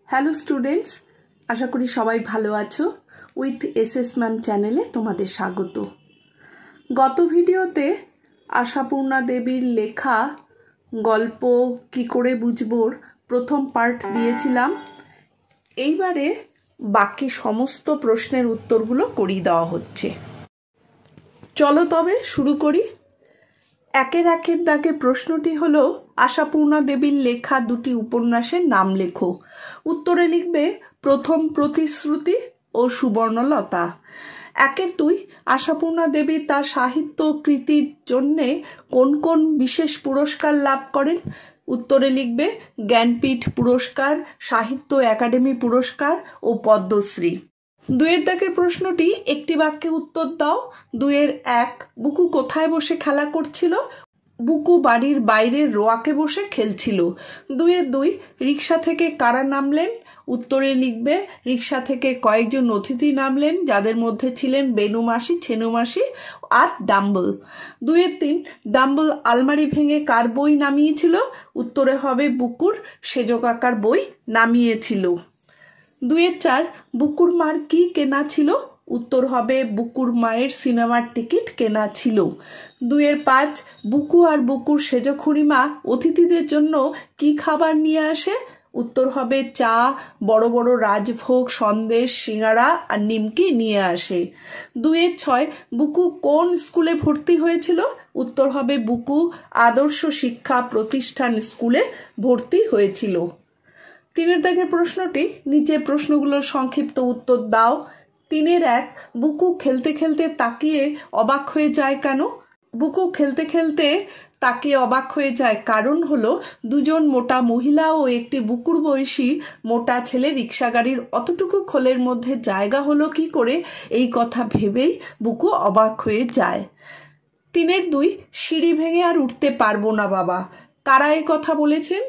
Hello students, আশা করি সবাই ভালো আছো। উইথ এসএস ম্যাম চ্যানেলে তোমাদের স্বাগত। গত ভিডিওতে আশাপূর্ণা দেবীর লেখা গল্প কি করে বুঝবোর প্রথম পার্ট দিয়েছিলাম। এইবারে বাকি সমস্ত প্রশ্নের উত্তরগুলো করিয়ে দেওয়া হচ্ছে। চলো তবে শুরু করি। একের দাগে প্রশ্নটি হলো, আশাপূর্ণা দেবীর লেখা দুটি উপন্যাসের নাম লেখো। উত্তরে লিখবে প্রথম প্রতিশ্রুতি ও সুবর্ণলতা। 2, আশাপূর্ণা দেবী তার সাহিত্য কৃতির জন্যে কোন কোন বিশেষ পুরস্কার লাভ করেন। উত্তরে লিখবে জ্ঞানপীঠ পুরস্কার, সাহিত্য একাডেমি পুরস্কার ও পদ্মশ্রী। 2 দাগের প্রশ্নটি একটি বাক্যে উত্তর দাও। 2-1, বুকু কোথায় বসে খেলা করছিল। বুকু বাড়ির বাইরের রোয়াকে বসে খেলছিল। 2-2, রিক্সা থেকে কারা নামলেন। উত্তরে লিখবে রিক্সা থেকে কয়েকজন অতিথি নামলেন, যাদের মধ্যে ছিলেন বেনু মাসি, ছেনু মাসি আর ডাম্বল। 2-3, ডাম্বল আলমারি ভেঙে কার বই নামিয়েছিল। উত্তরে হবে বুকুর সেজ কাকার বই নামিয়েছিল। 2-4, বুকুর মার কি কেনা ছিল। উত্তর হবে বুকুর মায়ের সিনেমার টিকিট কেনা ছিল। 2-5, বুকু আর বুকুর সেজ খুড়িমা অতিথিদের জন্য কি খাবার নিয়ে আসে। উত্তর হবে চা, বড় বড় রাজভোগ, সন্দেশ, সিঙ্গারা আর নিমকি নিয়ে আসে। 2-6, বুকু কোন স্কুলে ভর্তি হয়েছিল। উত্তর হবে বুকু আদর্শ শিক্ষা প্রতিষ্ঠান স্কুলে ভর্তি হয়েছিল। 3 দাগের প্রশ্নটি, নিচে প্রশ্নগুলোর সংক্ষিপ্ত উত্তর দাও। 3-1, বুকু খেলতে খেলতে তাকিয়ে অবাক হয়ে যায় কেন। বুকু খেলতে খেলতে তাকিয়ে অবাক হয়ে যায় কারণ হলো দুজন মোটা মহিলা ও একটি বুকুর বয়সী মোটা ছেলে রিক্সা গাড়ির অতটুকু খোলের মধ্যে জায়গা হলো কি করে, এই কথা ভেবেই বুকু অবাক হয়ে যায়। 3-2, সিঁড়ি ভেঙে আর উঠতে পারবো না বাবা। কারা এ কথা বলেছেন।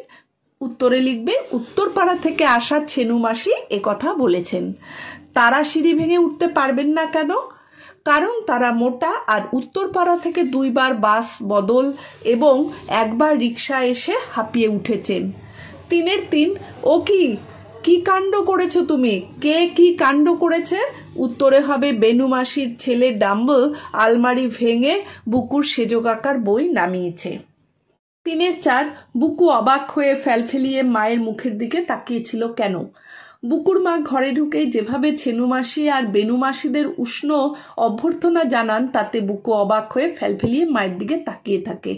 উত্তরে লিখবে উত্তরপাড়া থেকে আসা ছেনু মাসি এ কথা বলেছেন। তারা সিঁড়ি ভেঙে উঠতে পারবেন না কেন। কারণ তারা মোটা আর উত্তরপাড়া থেকে 2 বার বাস বদল এবং 1 বার রিক্সা এসে হাঁপিয়ে উঠেছেন। 3-3, ও কি কাণ্ড করেছো তুমি। কে কি কাণ্ড করেছে। উত্তরে হবে বেনু মাসির ছেলে ডাম্বল আলমারি ভেঙে বুকুর সেজ কাকার বই নামিয়েছে। 3-4, বুকু অবাক হয়ে ফেলফেলিয়ে মায়ের মুখের দিকে তাকিয়েছিল কেন। বুকুর মা ঘরে ঢুকে যেভাবে ছেনু মাসি আর বেনু মাসিদের উষ্ণ অভ্যর্থনা জানান, তাতে বুকু অবাক হয়ে ফেলফেলিয়ে মায়ের দিকে তাকিয়ে থাকে।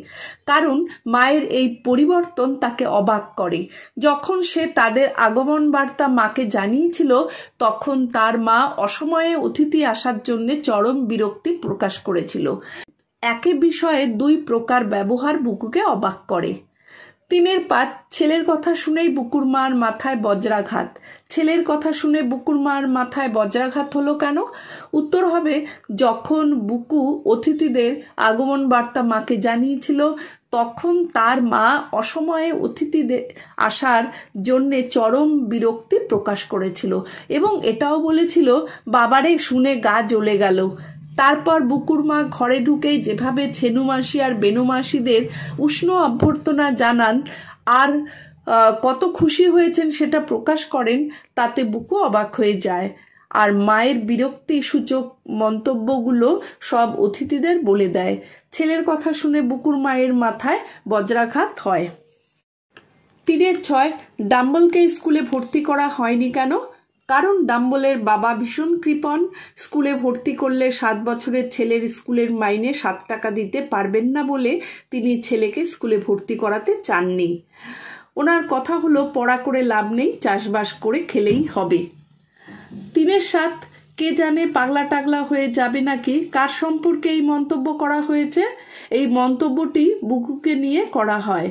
কারণ মায়ের এই পরিবর্তন তাকে অবাক করে। যখন সে তাদের আগমন বার্তা মাকে জানিয়েছিল, তখন তার মা অসময়ে অতিথি আসার জন্য চরম বিরক্তি প্রকাশ করেছিল। একই বিষয়ে 2 প্রকার ব্যবহার বুকুকে অবাক করে। 3-5, ছেলের কথা শুনেই বুকুর মার মাথায় বজ্রাঘাত। ছেলের কথা শুনে বুকুর মার মাথায় বজ্রাঘাত হলো কেন। উত্তর হবে যখন বুকু অতিথিদের আগমন বার্তা মাকে জানিয়েছিল, তখন তার মা অসময়ে অতিথিদের আসার জন্যে চরম বিরক্তি প্রকাশ করেছিল এবং এটাও বলেছিল বাবারে শুনে গা জ্বলে গেল। তারপর বুকুর মা ঘরে ঢুকেই যেভাবে ছেনু মাসি আর বেনু মাসিদের উষ্ণ অভ্যর্থনা জানান আর কত খুশি হয়েছেন সেটা প্রকাশ করেন, তাতে বুকু অবাক হয়ে যায় আর মায়ের বিরক্তি সূচক মন্তব্যগুলো সব অতিথিদের বলে দেয়। ছেলের কথা শুনে বুকুর মায়ের মাথায় বজ্রাঘাত হয়। 3-6, ডাম্বলকে স্কুলে ভর্তি করা হয়নি কেন। কারণ ডাম্বলের বাবা ভীষণ কৃপণ। স্কুলে ভর্তি করলে 7 বছরের ছেলের স্কুলের মাইনে 7 টাকা দিতে পারবেন না বলে তিনি ছেলেকে স্কুলে ভর্তি করাতে চাননি। ওনার কথা হলো পড়া করে লাভ নেই, চাষবাস করে খেলেই হবে। 3-7, কে জানে পাগলা টাগলা হয়ে যাবে নাকি। কার সম্পর্কে এই মন্তব্য করা হয়েছে। এই মন্তব্যটি বুকুকে নিয়ে করা হয়।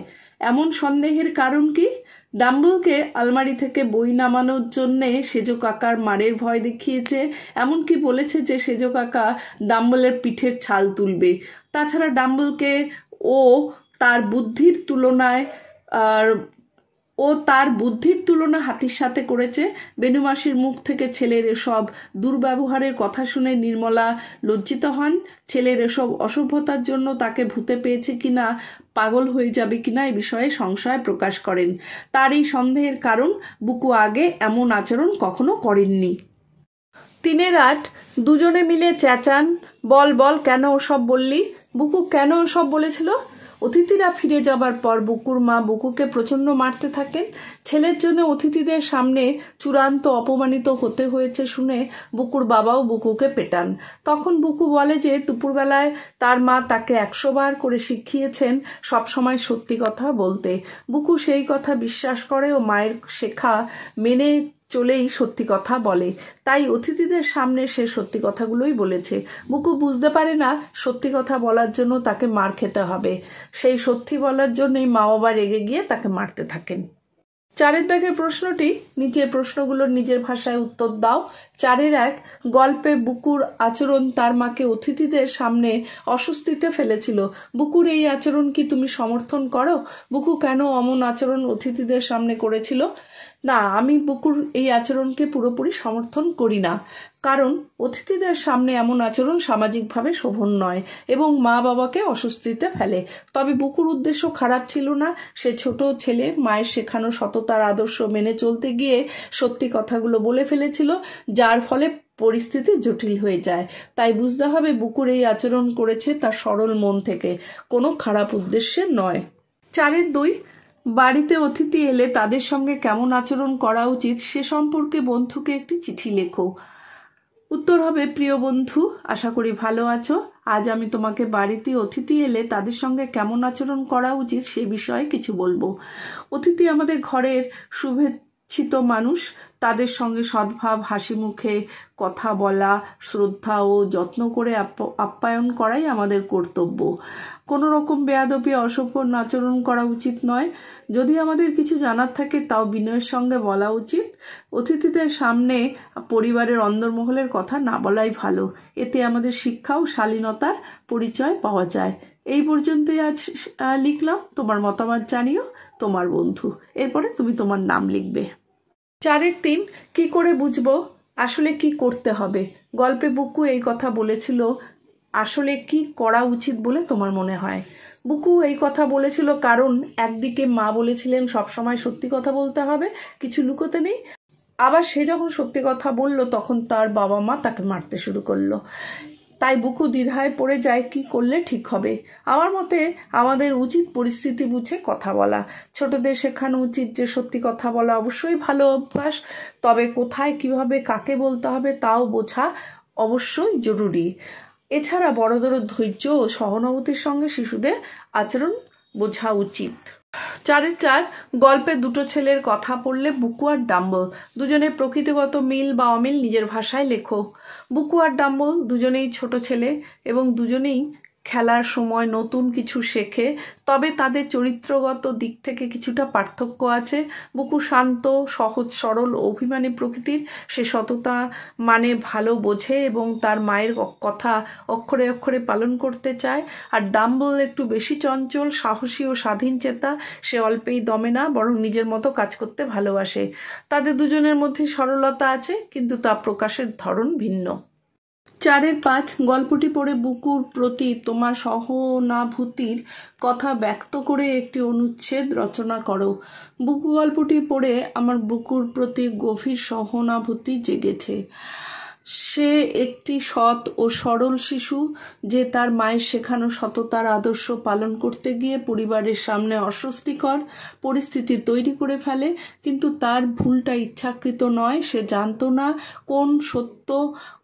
এমন সন্দেহের কারণ কি। ডাম্বলকে আলমারি থেকে বই নামানোর জন্যে সেজ কাকার মারের ভয় দেখিয়েছে, এমনকি বলেছে যে সেজ কাকা ডাম্বলের পিঠের ছাল তুলবে। তাছাড়া ডাম্বলকে তার বুদ্ধির তুলনা হাতির সাথে করেছে। বেনু মাসির মুখ থেকে ছেলের এসব দুর্ব্যবহারের কথা শুনে নির্মলা লজ্জিত হন। ছেলের এসব অসভ্যতার জন্য তাকে ভূতে পেয়েছে কিনা পাগল হয়ে যাবে কিনা এ বিষয়ে সংশয় প্রকাশ করেন। তার এই সন্দেহের কারণ বুকু আগে এমন আচরণ কখনো করেননি। 3-8 দুজনে মিলে চেঁচান, বল বল কেন ওসব বললি? বুকু কেন ওসব বলেছিল? অতিথিরা ফিরে যাবার পর বুকুর মা বুকুকে প্রচণ্ড মারতে থাকেন। ছেলের জন্য অতিথিদের সামনে চূড়ান্ত অপমানিত হতে হয়েছে শুনে বুকুর বাবাও বুকুকে পেটান। তখন বুকু বলে যে দুপুরবেলায় তার মা তাকে 100 বার করে শিখিয়েছেন সবসময় সত্যি কথা বলতে। বুকু সেই কথা বিশ্বাস করে ও মায়ের শেখা মেনে চলেই সত্যি কথা বলে। তাই অতিথিদের সামনে সে সত্যি কথাগুলোই বলেছে। বুকু বুঝতে পারে না সত্যি কথা বলার জন্য তাকে মার খেতে হবে। সেই সত্যি বলার জন্যই মা বাবা রেগে গিয়ে তাকে মারতে থাকেন। 4 দাগের প্রশ্নটি, নিচের প্রশ্নগুলোর নিজের ভাষায় উত্তর দাও। 4-1 গল্পে বুকুর আচরণ তার মাকে অতিথিদের সামনে অস্বস্তিতে ফেলেছিল। বুকুর এই আচরণ কি তুমি সমর্থন করো? বুকু কেন অমন আচরণ অতিথিদের সামনে করেছিল? না, আমি বুকুর এই আচরণকে পুরোপুরি সমর্থন করি না, কারণ অতিথিদের সামনে এমন আচরণ সামাজিকভাবে শোভন নয় এবং মা বাবাকে অস্বস্তিতে ফেলে। তবে বুকুর উদ্দেশ্য খারাপ ছিল না। সে ছোট ছেলে, মায়ের শেখানো সততার আদর্শ মেনে চলতে গিয়ে সত্যি কথাগুলো বলে ফেলেছিল, যার ফলে পরিস্থিতি জটিল হয়ে যায়। তাই বুঝতে হবে বুকুর এই আচরণ করেছে তার সরল মন থেকে, কোনো খারাপ উদ্দেশ্যে নয়। 4-2 বাড়িতে অতিথি এলে তাদের সঙ্গে কেমন আচরণ করা উচিত সে সম্পর্কে বন্ধুকে একটি চিঠি লেখো। উত্তর হবে, প্রিয় বন্ধু, আশা করি ভালো আছো। আজ আমি তোমাকে বাড়িতে অতিথি এলে তাদের সঙ্গে কেমন আচরণ করা উচিত সে বিষয়ে কিছু বলবো। অতিথি আমাদের ঘরের শুভেচ্ছিত মানুষ। তাদের সঙ্গে সদ্ভাব, হাসি মুখে কথা বলা, শ্রদ্ধা ও যত্ন করে আপ্যায়ন করাই আমাদের কর্তব্য। কোনো রকম বেয়াদবি, অসভ্য আচরণ করা উচিত নয়। যদি আমাদের কিছু জানার থাকে তাও বিনয়ের সঙ্গে বলা উচিত। অতিথিদের সামনে পরিবারের অন্দরমহলের কথা না বলাই ভালো। এতে আমাদের শিক্ষা ও শালীনতার পরিচয় পাওয়া যায়। এই পর্যন্তই আজ লিখলাম। তোমার মতামত জানিও। তোমার বন্ধু। এরপরে তুমি তোমার নাম লিখবে। 4-3 কি করে বুঝবো আসলে কি করতে হবে? গল্পে বুকু এই কথা বলেছিল, আসলে কি করা উচিত বলে তোমার মনে হয়? বুকু এই কথা বলেছিল কারণ একদিকে মা বলেছিলেন সবসময় সত্যি কথা বলতে হবে, কিছু লুকোতে নেই। আবার সে যখন সত্যি কথা বলল তখন তার বাবা মা তাকে মারতে শুরু করলো। তাই বুকু দ্বিধায় পড়ে যায় কি করলে ঠিক হবে। আমার মতে আমাদের উচিত পরিস্থিতি বুঝে কথা বলা। ছোটদের শেখানো উচিত যে সত্যি কথা বলা অবশ্যই ভালো অভ্যাস, তবে কোথায় কিভাবে কাকে বলতে হবে তাও বোঝা অবশ্যই জরুরি। এছাড়া বড়দেরও ধৈর্য ও সহানুভূতির সঙ্গে শিশুদের আচরণ বোঝা উচিত। 4-4 গল্পে দুটো ছেলের কথা পড়লে বুকু আর ডাম্বল দুজনের প্রকৃতিগত মিল বা অমিল নিজের ভাষায় লেখো। বুকু আর ডাম্বল দুজনেই ছোট ছেলে এবং দুজনেই খেলার সময় নতুন কিছু শেখে, তবে তাদের চরিত্রগত দিক থেকে কিছুটা পার্থক্য আছে। বুকু শান্ত, সহজ সরল, অভিমানী প্রকৃতির। সে সততা মানে ভালো বোঝে এবং তার মায়ের কথা অক্ষরে অক্ষরে পালন করতে চায়। আর ডাম্বল একটু বেশি চঞ্চল, সাহসী ও স্বাধীন চেতা। সে অল্পেই দমে না, বরং নিজের মতো কাজ করতে ভালোবাসে। তাদের দুজনের মধ্যে সরলতা আছে, কিন্তু তা প্রকাশের ধরন ভিন্ন। 4-5 গল্পটি পড়ে বুকুর প্রতি তোমার সহানুভূতির কথা ব্যক্ত করে একটি অনুচ্ছেদ রচনা করো। বুকু গল্পটি পড়ে আমার বুকুর প্রতি গভীর সহানুভূতি জেগেছে। সে একটি সৎ ও সরল শিশু যে তার মায়ের শেখানো সততার আদর্শ পালন করতে গিয়ে পরিবারের সামনে অস্বস্তিকর পরিস্থিতি তৈরি করে ফেলে, কিন্তু তার ভুলটা ইচ্ছাকৃত নয়। সে জানতো না কোন সত্য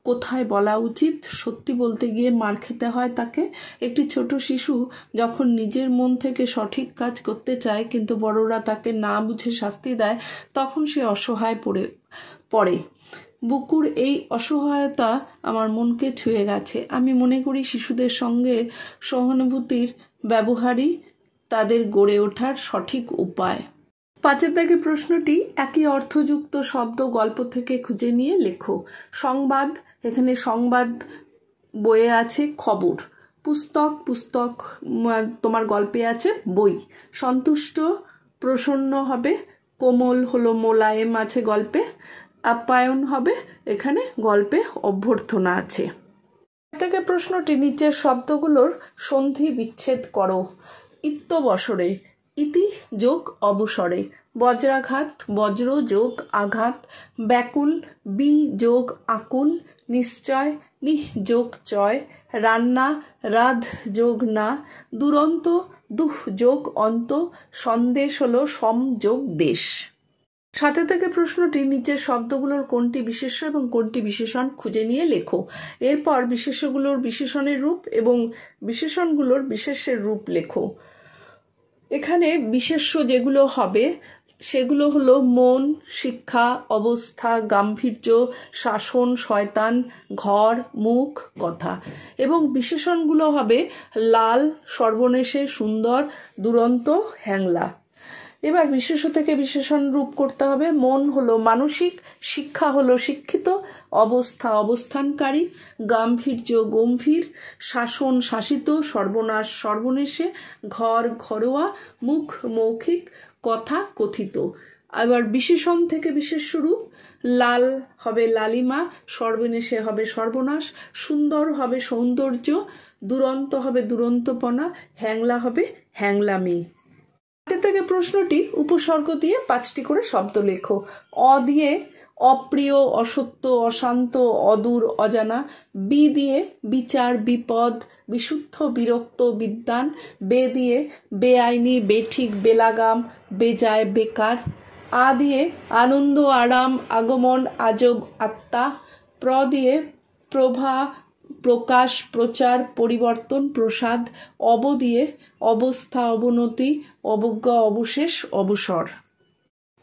কোথায় বলা উচিত। সত্যি বলতে গিয়ে মার খেতে হয় তাকে। একটি ছোট শিশু যখন নিজের মন থেকে সঠিক কাজ করতে চায় কিন্তু বড়রা তাকে না বুঝে শাস্তি দেয়, তখন সে অসহায় পড়ে। বুকুর এই অসহায়তা আমার মনকে ছুঁয়ে গেছে। আমি মনে করি শিশুদের সঙ্গে সহানুভূতির ব্যবহারই তাদের গড়ে ওঠার সঠিক উপায়। 5 দাগের প্রশ্নটি, একই অর্থযুক্ত শব্দ গল্প থেকে খুঁজে নিয়ে লেখো। সংবাদ, এখানে সংবাদ বইয়ে আছে খবর। পুস্তক, পুস্তক তোমার গল্পে আছে বই। সন্তুষ্ট, প্রসন্ন হবে। কোমল হলো মোলায়েম আছে গল্পে। আপ্যায়ন হবে, এখানে গল্পে অভ্যর্থনা আছে। থেকে প্রশ্নটি, নিচের শব্দগুলোর সন্ধি বিচ্ছেদ করো। ইত্যবসরে, ইতি যোগ অবসরে, বজ্রাঘাত, বজ্র যোগ আঘাত, ব্যাকুল, বি যোগ আকুল, নিশ্চয়, নিহ যোগ চয়, রান্না, রাধ যোগ না, দুরন্ত, দুহ যোগ অন্ত, সন্দেশ হলো সম যোগ দেশ। 7 থেকে প্রশ্নটি নিচের শব্দগুলোর কোনটি বিশেষ্য এবং কোনটি বিশেষণ খুঁজে নিয়ে লেখো। এরপর বিশেষ্যগুলোর বিশেষণের রূপ এবং বিশেষণগুলোর বিশেষ্যের রূপ লেখো। এখানে বিশেষ্য যেগুলো হবে সেগুলো হলো মন, শিক্ষা, অবস্থা, গাম্ভীর্য, শাসন, শয়তান, ঘর, মুখ, কথা। এবং বিশেষণগুলো হবে লাল, সর্বনেশে, সুন্দর, দুরন্ত, হ্যাংলা। এবার বিশেষ্য থেকে বিশেষণ রূপ করতে হবে। মন হলো মানসিক, শিক্ষা হলো শিক্ষিত, অবস্থা অবস্থানকারী, গাম্ভীর্য গম্ভীর, শাসন শাসিত, সর্বনাশ সর্বনেশে, ঘর ঘরোয়া, মুখ মৌখিক, কথা কথিত। এবার বিশেষণ থেকে বিশেষ্য রূপ, লাল হবে লালিমা, সর্বনেশে হবে সর্বনাশ, সুন্দর হবে সৌন্দর্য, দুরন্ত হবে দুরন্তপনা, হ্যাংলা হবে হ্যাংলামি। থেকে প্রশ্নটি উপসর্গ দিয়ে 5টি করে শব্দ লেখো। অ দিয়ে অপ্রিয়, অসত্য, অশান্ত, অদূর, অজানা। বি দিয়ে বিচার, বিপদ, বিশুদ্ধ, বিরক্ত, বিদ্বান। বে দিয়ে বেআইনি, বেঠিক, বেলাগাম, বেজায়, বেকার। আ দিয়ে আনন্দ, আরাম, আগমন, আজব, আত্মা। প্র দিয়ে প্রভা, প্রকাশ, প্রচার, পরিবর্তন, প্রসাদ। অব দিয়ে অবস্থা, অবনতি, অবজ্ঞা, অবশেষ, অবসর।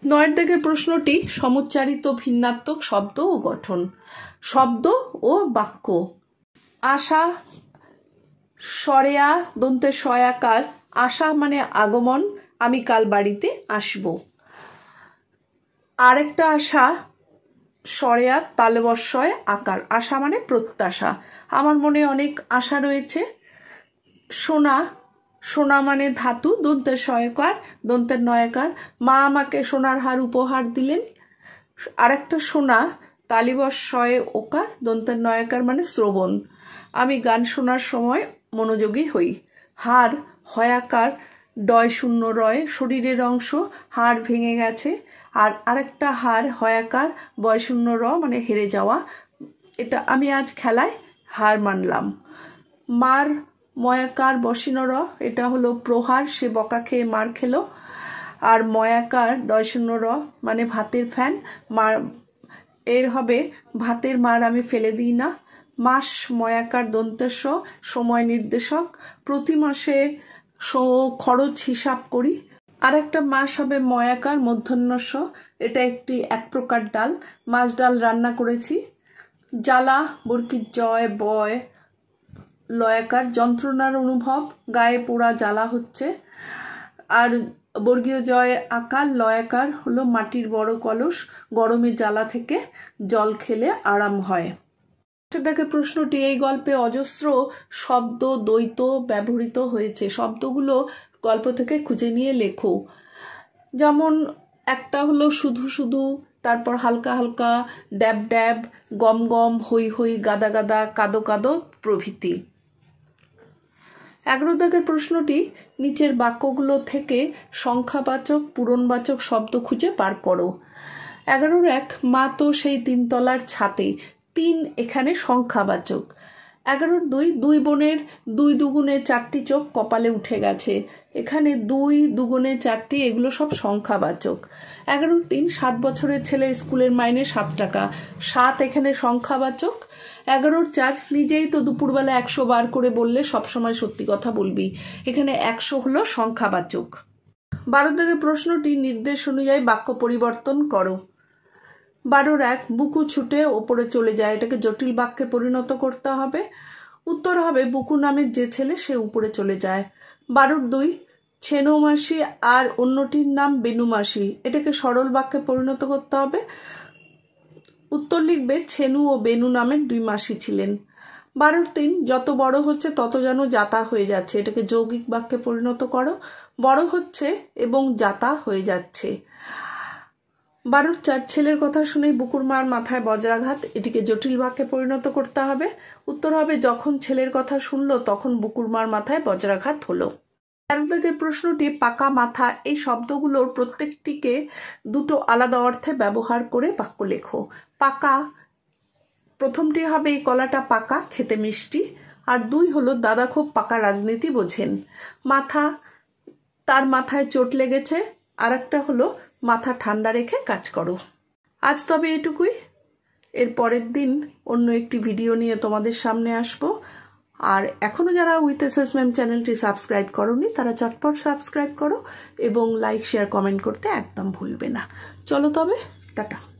9 দিকের প্রশ্নটি সমুচ্চারিত ভিন্নাত্মক শব্দ ও গঠন। শব্দ ও বাক্য। আশা, সরেয়া দন্তে সয়াকার, আশা মানে আগমন, আমি কাল বাড়িতে আসব। আরেকটা আশা, সরেয়া তালবস্যয় আকার, আশা মানে প্রত্যাশা, আমার মনে অনেক আশা রয়েছে। সোনা, সোনা মানে ধাতু, দন্তের সয়কার, দন্তের নয়াকার, মা আমাকে সোনার হার উপহার দিলেন। আরেকটা সোনা, তালিবস্যয় ওকার, দন্তের নয়াকার মানে শ্রবণ, আমি গান শোনার সময় মনোযোগী হই। হার, হয়াকার, ডয় শূন্য রয়, শরীরের অংশ, হাড় ভেঙে গেছে। আর আরেকটা হার, হয়াকার, বয় শূন্য র মানে হেরে যাওয়া, এটা আমি আজ খেলায় হার মানলাম। মার, ময়াকার, বসিন র, এটা হলো প্রহার, সে বকা খেয়ে মার খেলো। আর ময়াকার, ডয় শূন্য র মানে ভাতের ফ্যান, মার এর হবে ভাতের মার আমি ফেলে দিই না। মাস, ময়াকার, দন্তেস্ব, সময় নির্দেশক, প্রতি মাসে খরচ হিসাব করি। আর একটা মাস হবে ময়াকার, মধ্যাহ্নস্ব, এটা এক প্রকার ডাল, মাছ ডাল রান্না করেছি। জ্বালা, বর্গীর জয়, বয়, লয়াকার, যন্ত্রণার অনুভব, গায়ে পোড়া জ্বালা হচ্ছে। আর বর্গীয় জয় আকার, লয়াকার হলো মাটির বড় কলস, গরমে জ্বালা থেকে জল খেলে আরাম হয়। দেখে প্রশ্নটি, এই গল্পে অজস্র শব্দ দ্বৈত ব্যবহৃত হয়েছে, শব্দগুলো গল্প থেকে খুঁজে নিয়ে লেখো। যেমন একটা হলো শুধু শুধু, তারপর হালকা হালকা, ড্যাব ড্যাব, গম গম, হই হই, গাদা গাদা, কাদো কাদো প্রভৃতি। 11 দাগের প্রশ্নটি, নিচের বাক্যগুলো থেকে সংখ্যাবাচক পূরণবাচক শব্দ খুঁজে বার করো। 11-1, মা তো সেই 3 তলার ছাতে, 3 এখানে সংখ্যাবাচক। 11-2, 2 বোনের 2 দুগুণে 4টি চোখ কপালে উঠে গেছে, এখানে 2 দুগুণে 4টি, এগুলো সব সংখ্যাবাচক। 11-3, 7 বছরের ছেলের স্কুলের মাইনে 7 টাকা, 7 এখানে সংখ্যাবাচক। 11-4, নিজেই তো দুপুরবেলা 100 বার করে বললে সবসময় সত্যি কথা বলবি, এখানে 100 হলো সংখ্যাবাচক। 12 দাগের প্রশ্নটি, নির্দেশ অনুযায়ী বাক্য পরিবর্তন করো। 12-1, বুকু ছুটে ওপরে চলে যায়, এটাকে জটিল বাক্যে পরিণত করতে হবে। উত্তর হবে বুকু নামের যে ছেলে সে উপরে চলে যায়। 12-2, ছেনু মাসি আর অন্যটির নাম বেনু মাসি, এটাকে সরল বাক্যে পরিণত করতে হবে। উত্তর লিখবে ছেনু ও বেনু নামের 2 মাসি ছিলেন। 12-3, যত বড় হচ্ছে তত যেন যাতা হয়ে যাচ্ছে, এটাকে যৌগিক বাক্যে পরিণত করো। বড় হচ্ছে এবং যাতা হয়ে যাচ্ছে। 12-4, ছেলের কথা শুনেই বুকুর মার মাথায় বজ্রাঘাত, এটিকে জটিল বাক্যে পরিণত করতে হবে। উত্তর হবে যখন ছেলের কথা শুনলো তখন বুকুর মার মাথায় বজ্রাঘাত হলো। তেরো প্রশ্নটি পাকা মাথা এই শব্দগুলোর প্রত্যেকটিকে দুটো আলাদা অর্থে ব্যবহার করে বাক্য লেখো। পাকা, প্রথমটি হবে এই কলাটা পাকা, খেতে মিষ্টি। আর 2 হলো দাদা খুব পাকা রাজনীতি বোঝেন। মাথা, তার মাথায় চোট লেগেছে। আর একটা হলো মাথা ঠান্ডা রেখে কাজ করো। আজ তবে এটুকুই। এর পরের দিন অন্য একটি ভিডিও নিয়ে তোমাদের সামনে আসবো। আর এখনো যারা উইথ এসএস ম্যাম চ্যানেলটি সাবস্ক্রাইব করোনি তারা চটপট সাবস্ক্রাইব করো এবং লাইক শেয়ার কমেন্ট করতে একদম ভুলবে না। চলো তবে, টাটা।